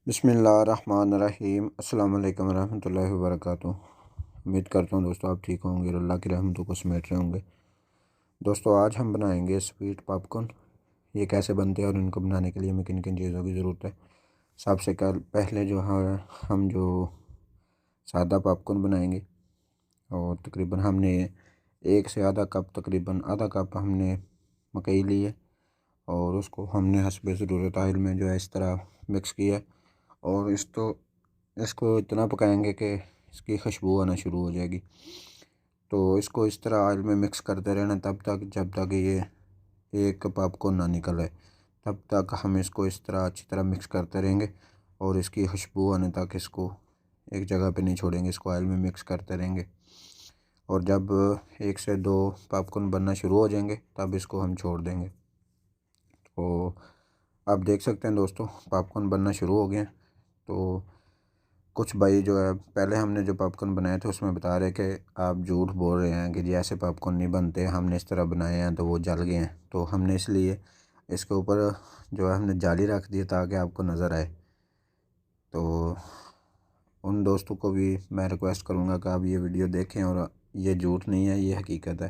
बिस्मिल्लाहिर्रहमानिर्रहीम। अस्सलाम वालेकुम रहमतुल्लाहि व बरकातुहू। उम्मीद करता हूँ दोस्तों आप ठीक होंगे और अल्लाह की रहमतों को समेट रहे होंगे। दोस्तों आज हम बनाएंगे स्वीट पॉपकॉर्न। ये कैसे बनते हैं और इनको बनाने के लिए हमें किन किन चीज़ों की ज़रूरत है। सबसे पहले जो है हम जो सादा पॉपकॉर्न बनाएंगे और तकरीबन हमने एक से आधा कप तकरीबन आधा कप हमने मकई ली है और उसको हमने हस्बे ज़रूरत आयल में जो है इस तरह मिक्स किया और इसको इतना पकाएंगे कि इसकी खुशबू आना शुरू हो जाएगी। तो इसको इस तरह ऑयल में मिक्स करते रहना तब तक जब तक ये एक पॉपकॉर्न ना निकले, तब तक हम इसको इस तरह अच्छी तरह मिक्स करते रहेंगे और इसकी खुशबू आने तक इसको एक जगह पे नहीं छोड़ेंगे, इसको ऑयल में मिक्स करते रहेंगे। और जब एक से दो पॉपकॉर्न बनना शुरू हो जाएंगे तब इसको हम छोड़ देंगे। तो आप देख सकते हैं दोस्तों पॉपकॉर्न बनना शुरू हो गए। तो कुछ भाई जो है पहले हमने जो पॉपकॉर्न बनाए थे उसमें बता रहे कि आप झूठ बोल रहे हैं कि जी ऐसे पॉपकॉर्न नहीं बनते, हमने इस तरह बनाए हैं तो वो जल गए हैं। तो हमने इसलिए इसके ऊपर जो है हमने जाली रख दी ताकि आपको नज़र आए। तो उन दोस्तों को भी मैं रिक्वेस्ट करूँगा कि आप ये वीडियो देखें और ये झूठ नहीं है, ये हकीकत है।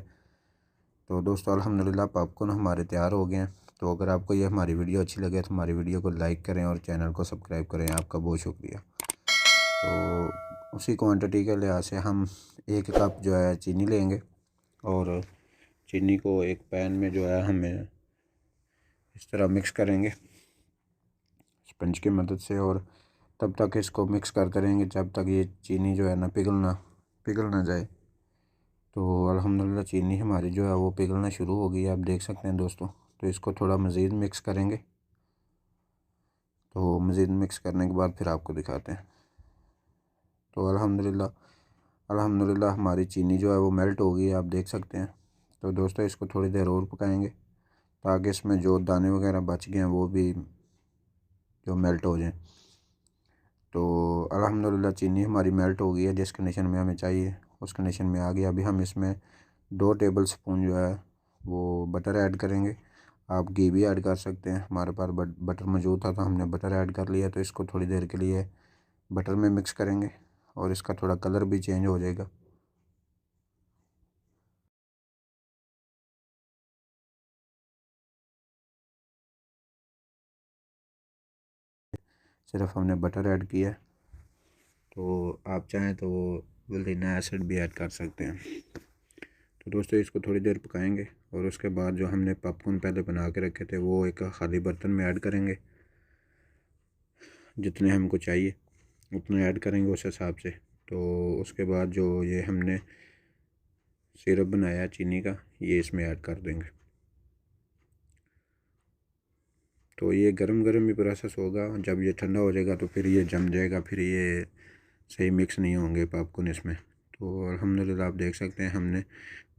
तो दोस्तों अल्हम्दुलिल्लाह पॉपकॉर्न हमारे तैयार हो गए हैं। तो अगर आपको ये हमारी वीडियो अच्छी लगे तो हमारी वीडियो को लाइक करें और चैनल को सब्सक्राइब करें। आपका बहुत शुक्रिया। तो उसी क्वांटिटी के लिहाज से हम एक कप जो है चीनी लेंगे और चीनी को एक पैन में जो है हमें इस तरह मिक्स करेंगे स्पंज की मदद से और तब तक इसको मिक्स करते रहेंगे जब तक ये चीनी जो है ना पिघल ना जाए। तो अल्हम्दुलिल्लाह चीनी हमारी जो है वो पिघलना शुरू हो गई है, आप देख सकते हैं दोस्तों। तो इसको थोड़ा मज़ीद मिक्स करेंगे। तो मज़ीद मिक्स करने के बाद फिर आपको दिखाते हैं। तो अल्हम्दुलिल्लाह हमारी चीनी जो है वो मेल्ट हो गई है, आप देख सकते हैं। तो दोस्तों इसको थोड़ी देर और पकाएंगे ताकि इसमें जो दाने वगैरह बच गए हैं वो भी जो मेल्ट हो जाएं। तो अल्हम्दुलिल्लाह चीनी हमारी मेल्ट हो गई है, जिस कंडीशन में हमें चाहिए उस कंडीशन में आ गई। अभी हम इसमें 2 टेबल स्पून जो है वो बटर ऐड करेंगे। आप घी भी ऐड कर सकते हैं, हमारे पास बटर मौजूद था तो हमने बटर ऐड कर लिया। तो इसको थोड़ी देर के लिए बटर में मिक्स करेंगे और इसका थोड़ा कलर भी चेंज हो जाएगा। सिर्फ हमने बटर ऐड किया है। तो आप चाहें तो वनीला एसिड भी ऐड कर सकते हैं। तो दोस्तों इसको थोड़ी देर पकाएंगे और उसके बाद जो हमने पॉपकॉर्न पहले बना के रखे थे वो एक खाली बर्तन में ऐड करेंगे। जितने हमको चाहिए उतने ऐड करेंगे उस हिसाब से। तो उसके बाद जो ये हमने सिरप बनाया चीनी का ये इसमें ऐड कर देंगे। तो ये गरम गरम ही प्रोसेस होगा, जब ये ठंडा हो जाएगा तो फिर ये जम जाएगा, फिर ये सही मिक्स नहीं होंगे पॉपकॉर्न इसमें। तो अल्हम्दुलिल्लाह आप देख सकते हैं हमने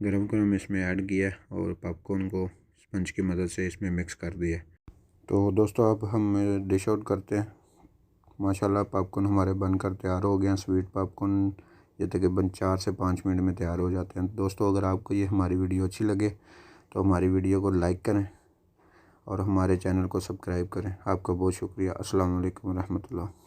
गरम गरम इसमें ऐड किया और पॉपकॉर्न को स्पंज की मदद से इसमें मिक्स कर दिया। तो दोस्तों अब हम डिश आउट करते हैं। माशाल्लाह पॉपकॉर्न हमारे बनकर तैयार हो गए हैं। स्वीट पॉपकॉर्न ये तकरीबन 4 से 5 मिनट में तैयार हो जाते हैं। दोस्तों अगर आपको ये हमारी वीडियो अच्छी लगे तो हमारी वीडियो को लाइक करें और हमारे चैनल को सब्सक्राइब करें। आपका बहुत शुक्रिया। अस्सलाम वालेकुम रहमतुल्लाह।